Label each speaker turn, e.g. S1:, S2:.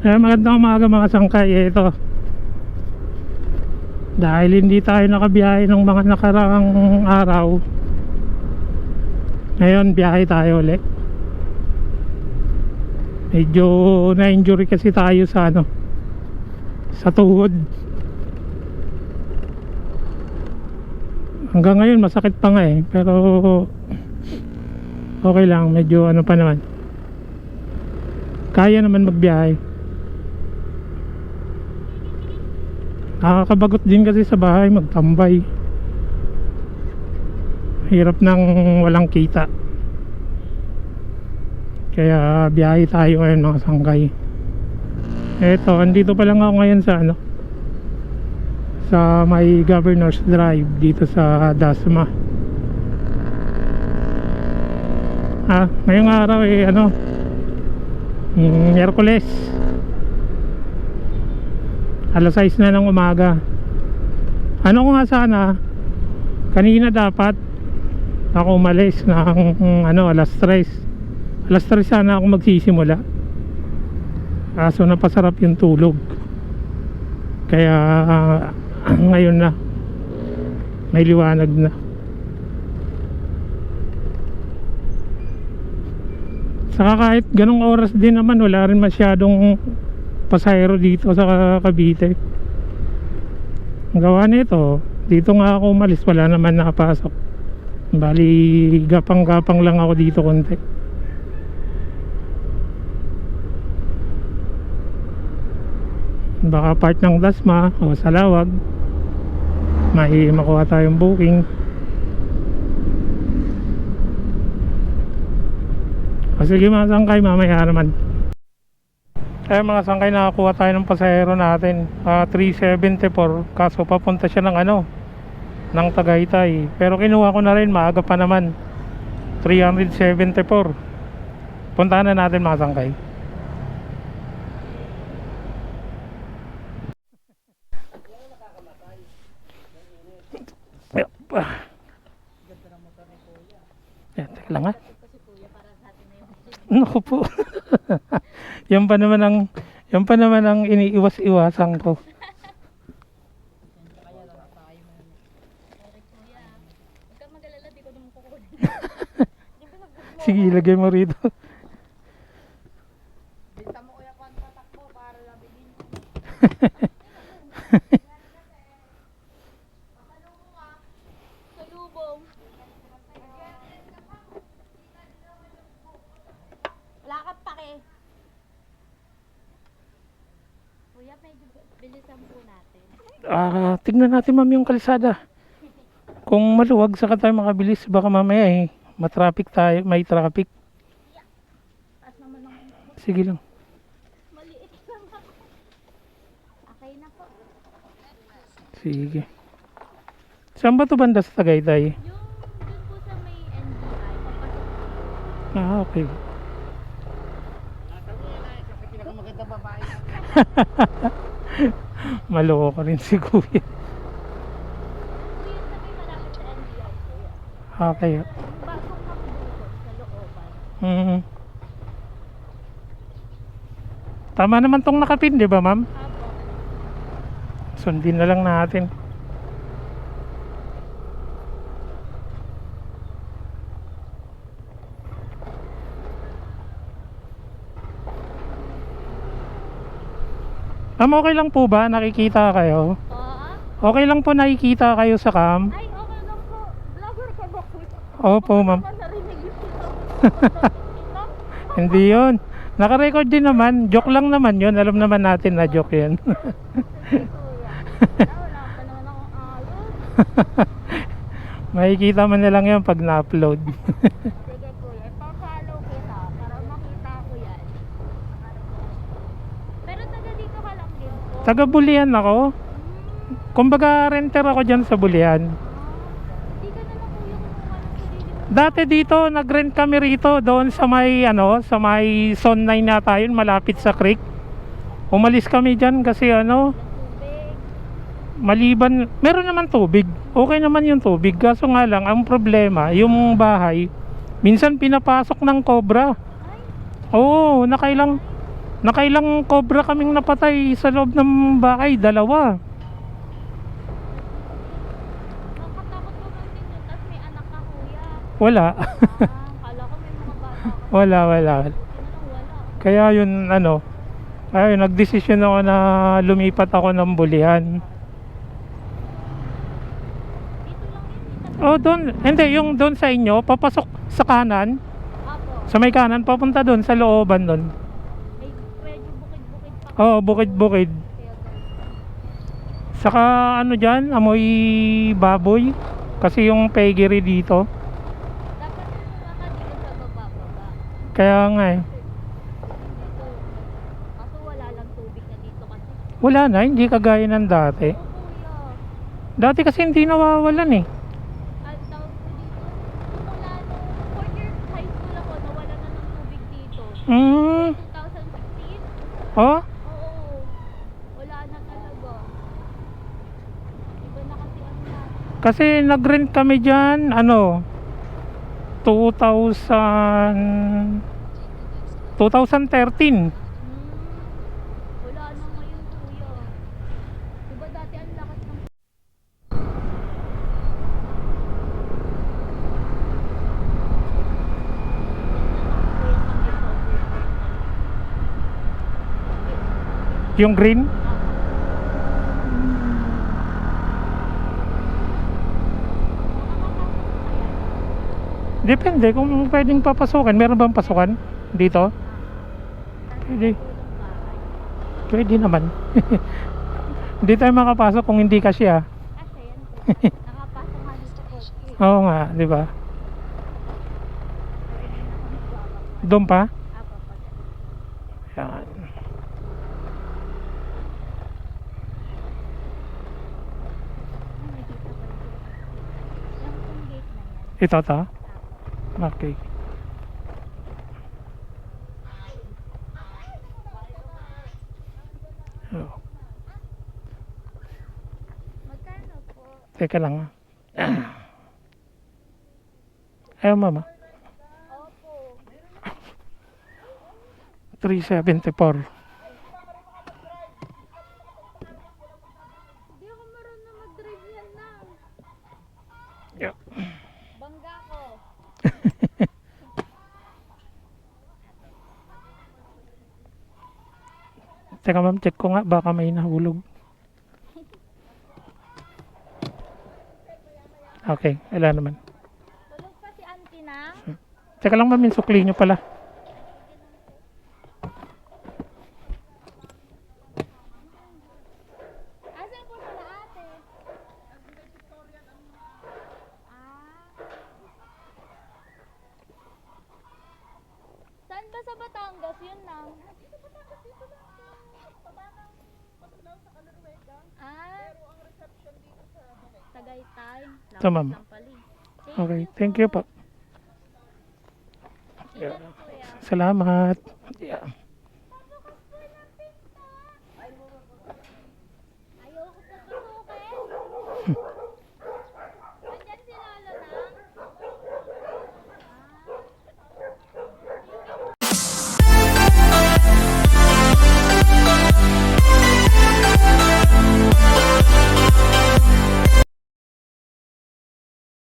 S1: Magandang umaga mga sangkay. Ito, dahil hindi tayo nakabiyahe ng mga nakaraang araw, ngayon biyahe tayo ulit. Medyo na-injury kasi tayo sa sa tuhod. Hanggang ngayon masakit pa nga pero okay lang, medyo pa naman, kaya naman magbiyahe. Nakakabagot din kasi sa bahay magtambay, hirap nang walang kita. Kaya biyahe tayo ngayon mga sangkay. Eto, andito pa lang ako ngayon sa sa may Governor's Drive dito sa Dasma. Ngayong araw Miyerkules, alas 6 na ng umaga. Ko nga sana, kanina dapat ako umalis ng alas 3. Alas 3 sana ako magsisimula, kaso napasarap yung tulog. Kaya ngayon na may liwanag na. Saka kahit ganong oras din naman, wala rin masyadong pasahero dito sa Cavite. Ang gawa nito, dito nga ako umalis, wala naman nakapasok. Bali gapang-gapang lang ako dito konti. Baka part ng Dasma o Salawag may makuha tayong booking. Sige mga sangkay, mamaya naman. Mga sangkay, nakakuha tayo ng pasahero natin, 374. Kaso papunta siya ng Tagaytay. Pero kinuha ko na rin, maaga pa naman, 374. Puntahan na natin mga sangkay. Teka lang Naku po. Yan pa naman ang iniiwas-iwasan ko. Sige, ilagay mo rito.
S2: Bita mo kuya kung tatakbo para labigin. Salubong. Wala kang pake. Kuya, medyo bilisan po natin.
S1: Tignan natin ma'am yung kalsada. Kung maluwag saka tayo makabilis, baka mamaya matraffic tayo, may traffic.
S2: Taas naman ng...
S1: Sige lang.
S2: Maliit lang ako. Okay na po.
S1: Sige. Saan ba ito banda sa Tagaytay?
S2: Yung dun po sa may NBI, papasok.
S1: Okay.
S2: Pinakamagandang babae.
S1: Maloko rin si kuya.
S2: Kuya, sa may malapit sa NBI kuya.
S1: Okay.
S2: Yung bagong makabukod sa looban.
S1: Tama naman tong nakapin, di ba ma'am?
S2: Apo.
S1: Sundin na lang natin. Ma'am, okay lang po ba? Nakikita kayo? Okay lang po nakikita kayo sa cam?
S2: Ay, okay lang po. Vlogger ka ba kuya?
S1: Opo ma'am.
S2: Baka narinig yung
S1: Hindi yun. Naka-record din naman. Joke lang naman yun. Alam naman natin na joke yun.
S2: kuya. Wala pa naman akong ayos.
S1: Makikita man na lang yun pag na-upload.
S2: Sige kuya, pa-follow kita para makita ko yan. Pero taga dito ka lang din po.
S1: Taga Bulian ako. Kumbaga renter ako dyan sa Bulian.
S2: Hindi ka na lang kuya kumuha ng sarili mo.
S1: Dati dito nag-rent kami rito doon sa may sa may Zone 9 nata yun, malapit sa creek. Umalis kami dyan kasi
S2: Tubig.
S1: maliban, meron naman tubig. Okay naman yung tubig. Kaso nga lang, ang problema, yung bahay, minsan pinapasok ng cobra. Oo, nakailang Nakailang cobra kaming napatay sa loob ng bahay, dalawa.
S2: Nakatakot ko man din yun, tapos may anak ka kuya.
S1: Wala.
S2: Kala ko may mga bata ka.
S1: Wala.
S2: Buti na lang wala.
S1: Kaya yun nagdesisyon ako na lumipat ako ng Bulihan.
S2: Dito lang yun.
S1: Oh, doon. Hindi, yung doon sa inyo, papasok sa kanan.
S2: Apo.
S1: Sa may kanan, papunta doon, sa looban doon.
S2: May medyo bukid-bukid pa.
S1: Oh, bukid-bukid.
S2: Kaya ganun.
S1: Saka ano dyan, amoy baboy. Kasi yung pegiri dito.
S2: Dapat yung mga dito sa baba-baba.
S1: Kaya nga eh.
S2: Dito. Kaso wala lang tubig na dito kasi.
S1: Wala na, hindi kagaya ng dati.
S2: Oo kuya.
S1: Dati kasi hindi nawawalan eh.
S2: At tawag ko dito. Simula nung 4 years high school ako, nawala na ng tubig dito.
S1: Mm.
S2: 2016?
S1: Oh,
S2: Oo. Wala na talaga. Iba na kasi ano na.
S1: kasi nag-rent kami dyan, 2013.
S2: Wala na ngayon kuya. Diba dati ang lakas ng
S1: Yung green. Depende kung pwedeng papasukan. Meron bang pasukan dito? Pwede. Pwede naman. Hindi tayo makapasok kung hindi kasya.
S2: kasi yan po. Nakapasok nga dito po.
S1: Oo nga, di ba? Doon pa?
S2: Apo pa.
S1: Yan.
S2: May dito pa rin. Yung pong gate na yan.
S1: Ito to?
S2: Apo.
S1: Okay. Oh.
S2: Magkano po?
S1: Teka lang. Ayaw mama.
S2: Opo.
S1: 374.
S2: Hindi ako marunong mag-drive yan na.
S1: Yeah.
S2: Bangga ko.
S1: Teka ma'am, check ko nga. Baka may nahulog. Okay, wala naman.
S2: Tulog pa si auntie na?
S1: Teka lang ma'am, yung sukli nyo pala.
S2: Asan po sila ate? Ah. Saan ba sa Batangas yun na? Ah. Tagaytay.
S1: Ito, ma'am.
S2: Lang pala eh.
S1: Okay, thank you po.
S2: Ingat po yan.
S1: Salamat. Yeah.